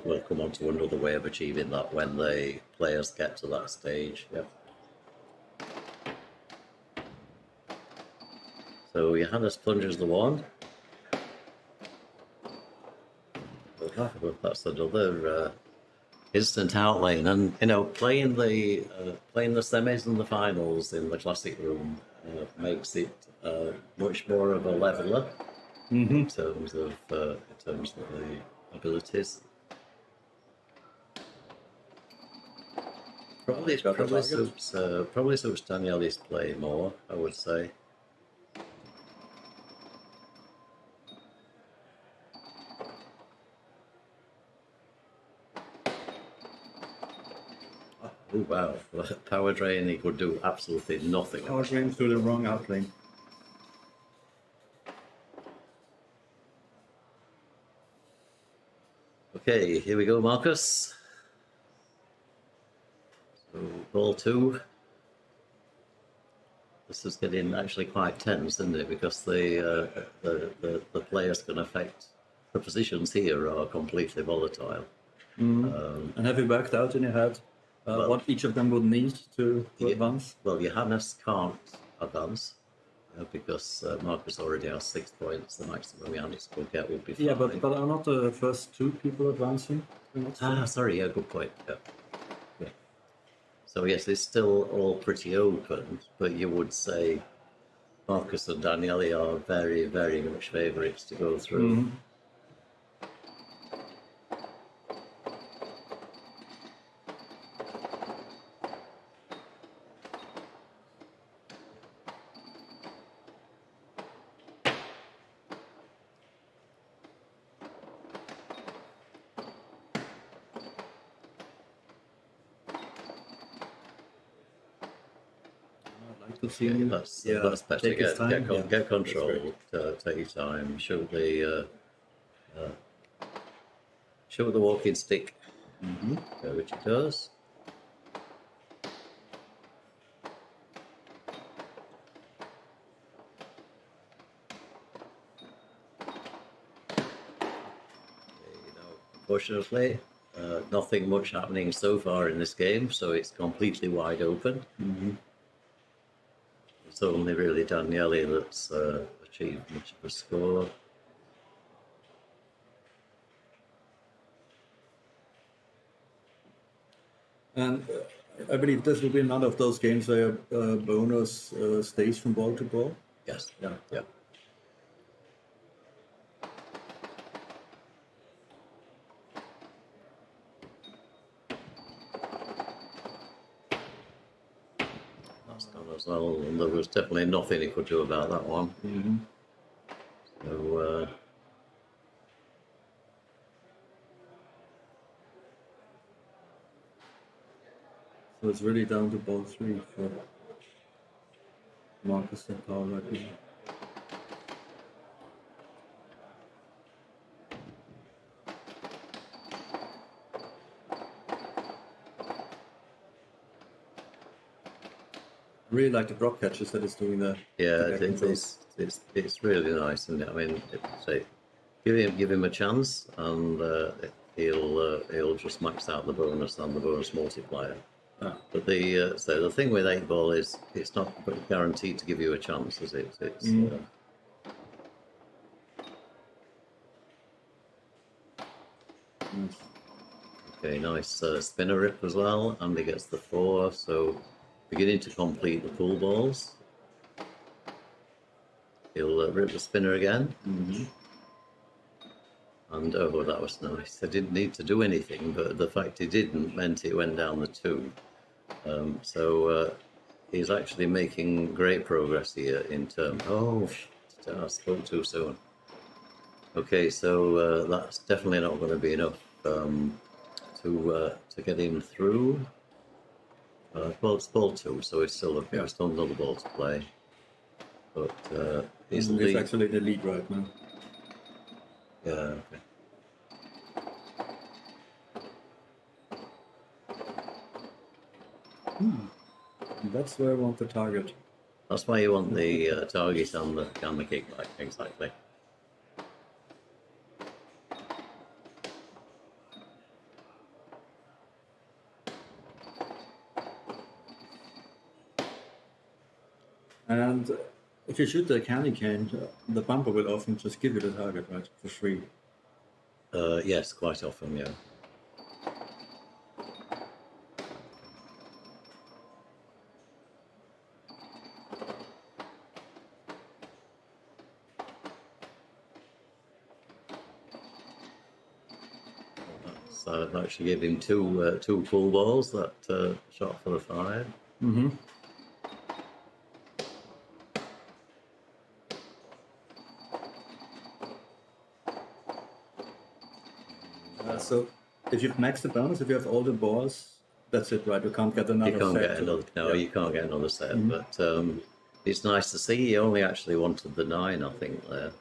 we'll come on to another way of achieving that when the players get to that stage. Yep. So Johannes plunges the 1. That's another instant outlane, and playing the semis and the finals in the classic room makes it much more of a leveler in terms of the abilities. Probably suits Daniele's play more, I would say. Oh wow, power drain, he could do absolutely nothing. Power drain through the wrong outlane. Okay, here we go, Markus. So, ball 2. This is getting actually quite tense, isn't it? Because the players can affect, the positions here are completely volatile. And have you worked out in your head what each of them would need to advance? Well, Johannes can't advance because Markus already has 6 points. The maximum Johannes could get would be 5. Yeah, but are not the first 2 people advancing? Sorry, good point. Yeah. So yes, it's still all pretty open, but you would say Markus and Daniele are very, very much favourites to go through. To see Yeah, him. that's better. Take his time. Get control. Take your time. Show the walking stick, which it does. Unfortunately, nothing much happening so far in this game, so it's completely wide open. It's only really Daniele that's achieved much of a score. And I believe this will be another of those games where bonus stays from ball to ball. Yes. Yeah. That's gone as well, and there was definitely nothing he could do about that one. So So it's really down to ball 3 for Markus and Paul right now. I really like the drop catches that it's doing there. yeah, it's really nice, isn't it? I mean, say, give him a chance, and he'll just max out the bonus and the bonus multiplier. But the thing with 8-ball is it's not guaranteed to give you a chance, is it? It's okay, nice spinner rip as well, and he gets the 4. So beginning to complete the pool balls. He'll rip the spinner again. And oh, that was nice. I didn't need to do anything, but the fact he didn't meant it went down the 2. So he's actually making great progress here in terms. Oh, I spoke too soon. Okay, so that's definitely not going to be enough to get him through. Well, it's ball 2, so it's still okay. It's still another ball to play. But he's actually in the lead right now. Yeah. Okay. That's where I want the target. That's why you want the target on the kickback, exactly. And if you shoot the candy cane, the bumper will often just give you the target, right, for free. Yes, quite often, yeah. So I'd actually give him two pool balls that shot for the 5. So if you've maxed the bonus, if you have all the balls, that's it, right? You can't get another set. You can't get another set. But it's nice to see. He only actually wanted the 9, I think, there.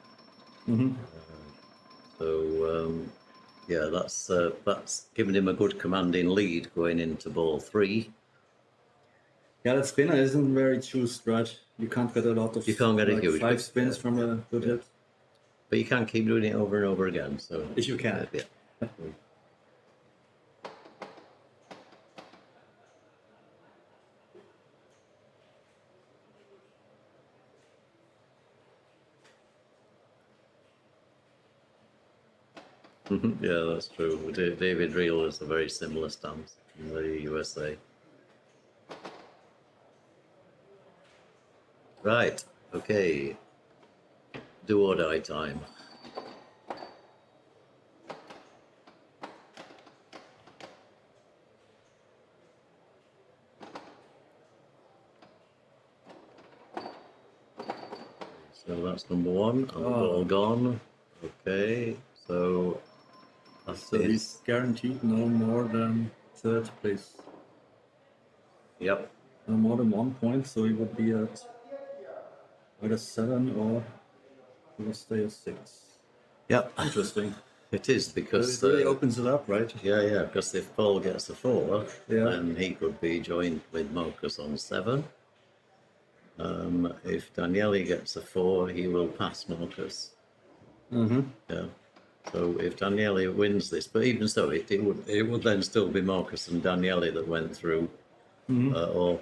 Yeah, that's given him a good commanding lead going into ball 3. Yeah, that spinner isn't very juiced, right? You can't get a lot of. You can't get a huge 5 spins from a good hit. But you can keep doing it over and over again. So if you can. Yeah. Yeah, that's true. David Reel has a very similar stance in the USA. Right, okay. Do or die time. So that's number one, and the ball gone. Okay, so that's So it. he's guaranteed no more than third place. Yep. No more than 1 point, so he would be at either 7 or he will stay at 6. Yep. Interesting. It is So because it really opens it up, right? yeah, because if Paul gets a 4, Yeah. then he could be joined with Markus on 7. If Daniele gets a 4, he will pass Markus. Mm-hmm. Yeah. So if Daniele wins this, but even so, it would then still be Markus and Daniele that went through, or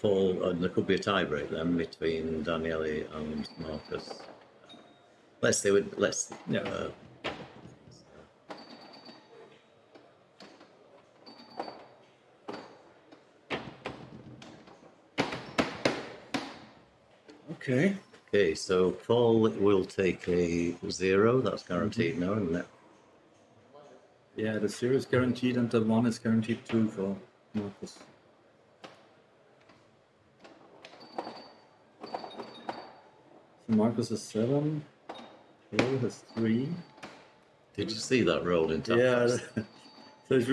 Paul, and there could be a tiebreak then between Daniele and Markus. Let's do it. Let's. Yeah. Okay. Okay, so Paul will take a 0. That's guaranteed now, isn't it? Yeah, the 0 is guaranteed and the 1 is guaranteed too for Markus. So Markus is 7. Paul has 3. Did you see that roll in top? Yeah. So it's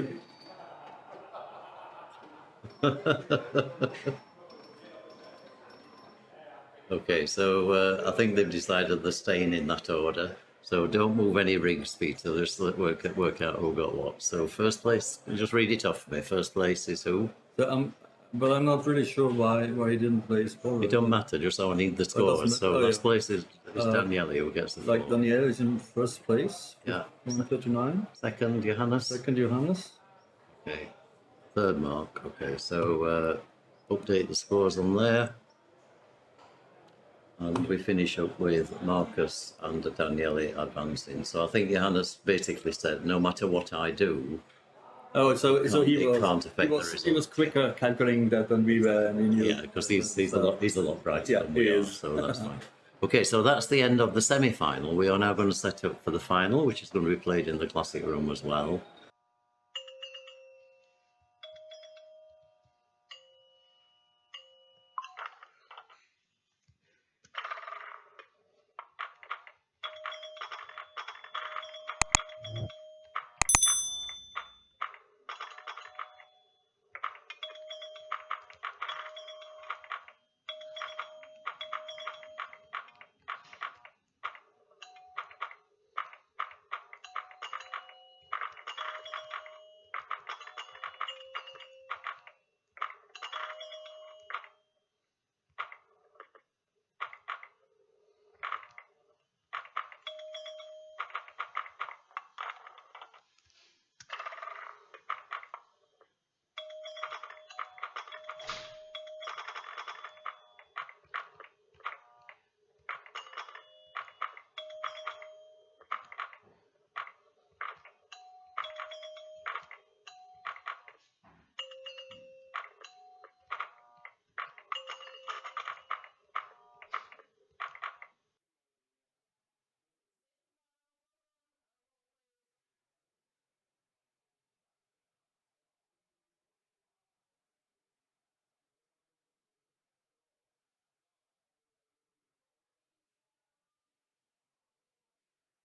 Okay, so I think they've decided they're staying in that order. So don't move any rigs, Peter. Just work out who got what. So first place, just read it off for me. First place is who? so, but I'm not really sure why he didn't place forward. It don't matter. Just I need the scores. So oh, first yeah. place is Daniele who gets the Like 4. Daniele is in first place. Yeah. 139. Second, Johannes. Second, Johannes. Okay. Third, Mark. Okay, so update the scores on there. And we finish up with Markus and Daniele advancing. So I think Johannes basically said, no matter what I do, Oh, so he it was. can't affect the He was result. quicker calculating that than we were. And he knew. Yeah, because he's a lot brighter Yeah, than we he are, is. so that's fine. Okay, so that's the end of the semi-final. We are now going to set up for the final, which is going to be played in the classic room as well.